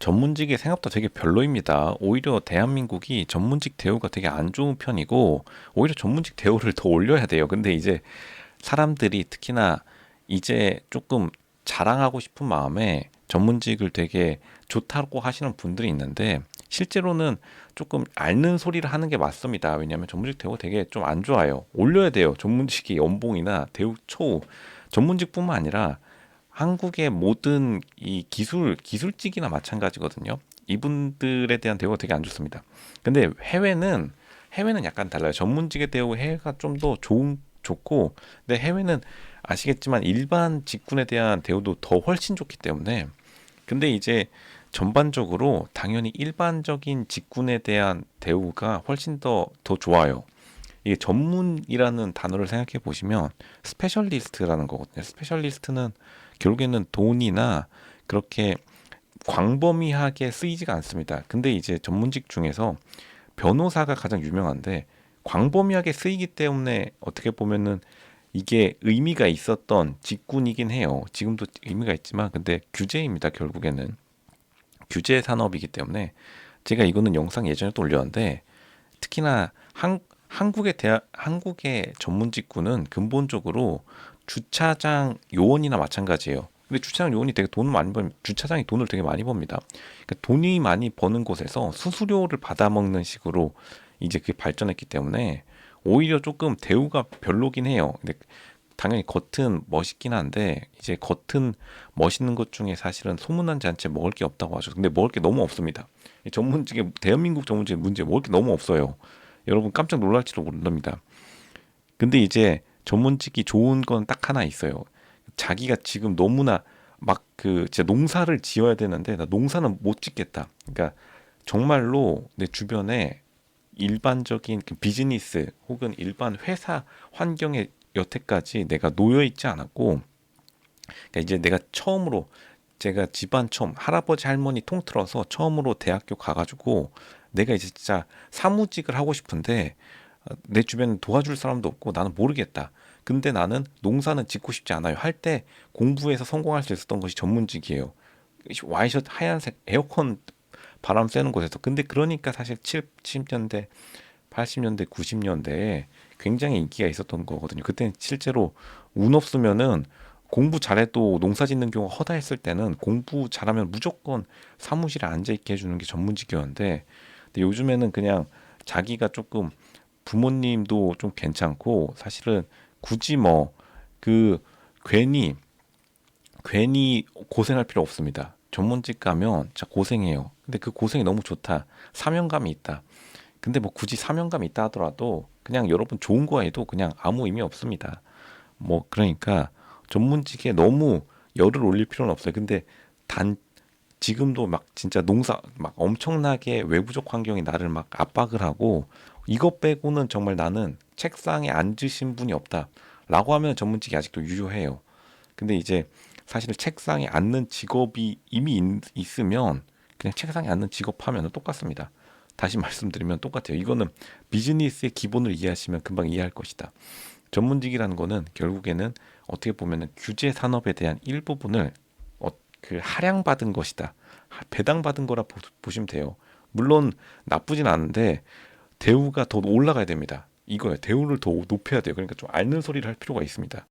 전문직이 생각보다 되게 별로입니다. 오히려 대한민국이 전문직 대우가 되게 안 좋은 편이고, 오히려 전문직 대우를 더 올려야 돼요. 근데 이제 사람들이 특히나 이제 조금 자랑하고 싶은 마음에 전문직을 되게 좋다고 하시는 분들이 있는데, 실제로는 조금 앓는 소리를 하는 게 맞습니다. 왜냐하면 전문직 대우가 되게 좀 안 좋아요. 올려야 돼요. 전문직이 연봉이나 대우 초우, 전문직뿐만 아니라 한국의 모든 이 기술직이나 마찬가지거든요. 이분들에 대한 대우가 되게 안 좋습니다. 근데 해외는 약간 달라요. 전문직의 대우 해외가 좀 더 좋고, 근데 해외는 아시겠지만 일반 직군에 대한 대우도 더 훨씬 좋기 때문에, 근데 이제 전반적으로 당연히 일반적인 직군에 대한 대우가 훨씬 더 좋아요. 이게 전문이라는 단어를 생각해 보시면 스페셜리스트라는 거거든요. 스페셜리스트는 결국에는 돈이나 그렇게 광범위하게 쓰이지가 않습니다. 근데 이제 전문직 중에서 변호사가 가장 유명한데, 광범위하게 쓰이기 때문에 어떻게 보면은 이게 의미가 있었던 직군이긴 해요. 지금도 의미가 있지만, 근데 규제입니다. 결국에는 규제 산업이기 때문에. 제가 이거는 영상 예전에 또 올렸는데, 특히나 한국의 전문 직구는 근본적으로 주차장 요원이나 마찬가지예요. 근데 주차장 요원이 되게 돈을 많이 벌, 주차장이 돈을 되게 많이 법니다. 그러니까 돈이 많이 버는 곳에서 수수료를 받아먹는 식으로 이제 그게 발전했기 때문에 오히려 조금 대우가 별로긴 해요. 근데 당연히 겉은 멋있긴 한데, 이제 겉은 멋있는 것 중에 사실은 소문난 잔치에 먹을 게 없다고 하죠. 근데 먹을 게 너무 없습니다. 이 전문직에 대한민국 전문직에 문제 먹을 게 너무 없어요. 여러분 깜짝 놀랄지도 모릅니다. 근데 이제 전문직이 좋은 건 딱 하나 있어요. 자기가 지금 너무나 막 그 진짜 농사를 지어야 되는데 나 농사는 못 짓겠다. 그러니까 정말로 내 주변에 일반적인 그 비즈니스 혹은 일반 회사 환경에 여태까지 내가 놓여 있지 않았고, 그러니까 이제 내가 처음으로, 제가 집안 처음 할아버지 할머니 통틀어서 처음으로 대학교 가가지고 내가 이제 진짜 사무직을 하고 싶은데, 내 주변에 도와줄 사람도 없고 나는 모르겠다. 근데 나는 농사는 짓고 싶지 않아요. 할 때 공부해서 성공할 수 있었던 것이 전문직이에요. 와이셔츠 하얀색 에어컨 바람 쐬는 곳에서. 근데 그러니까 사실 70년대, 80년대, 90년대에 굉장히 인기가 있었던 거거든요. 그때는 실제로 운 없으면은 공부 잘해도 농사 짓는 경우가 허다했을 때는 공부 잘하면 무조건 사무실에 앉아 있게 해주는 게 전문직이었는데, 근데 요즘에는 그냥 자기가 조금 부모님도 좀 괜찮고, 사실은 굳이 뭐 그 괜히 고생할 필요 없습니다. 전문직 가면 진짜 고생해요. 근데 그 고생이 너무 좋다. 사명감이 있다. 근데 뭐 굳이 사명감이 있다 하더라도 그냥 여러분 좋은 거 해도 그냥 아무 의미 없습니다. 뭐 그러니까 전문직에 너무 열을 올릴 필요는 없어요. 근데 단 지금도 막 진짜 농사 막 엄청나게 외부적 환경이 나를 막 압박을 하고, 이것 빼고는 정말 나는 책상에 앉으신 분이 없다라고 하면 전문직이 아직도 유효해요. 근데 이제 사실 책상에 앉는 직업이 이미 있으면 그냥 책상에 앉는 직업 하면 똑같습니다. 다시 말씀드리면 똑같아요. 이거는 비즈니스의 기본을 이해하시면 금방 이해할 것이다. 전문직이라는 거는 결국에는 어떻게 보면은 규제 산업에 대한 일부분을 그 할양받은 것이다. 배당받은 거라 보시면 돼요. 물론 나쁘진 않은데 대우가 더 올라가야 됩니다. 이거예요. 대우를 더 높여야 돼요. 그러니까 좀 앓는 소리를 할 필요가 있습니다.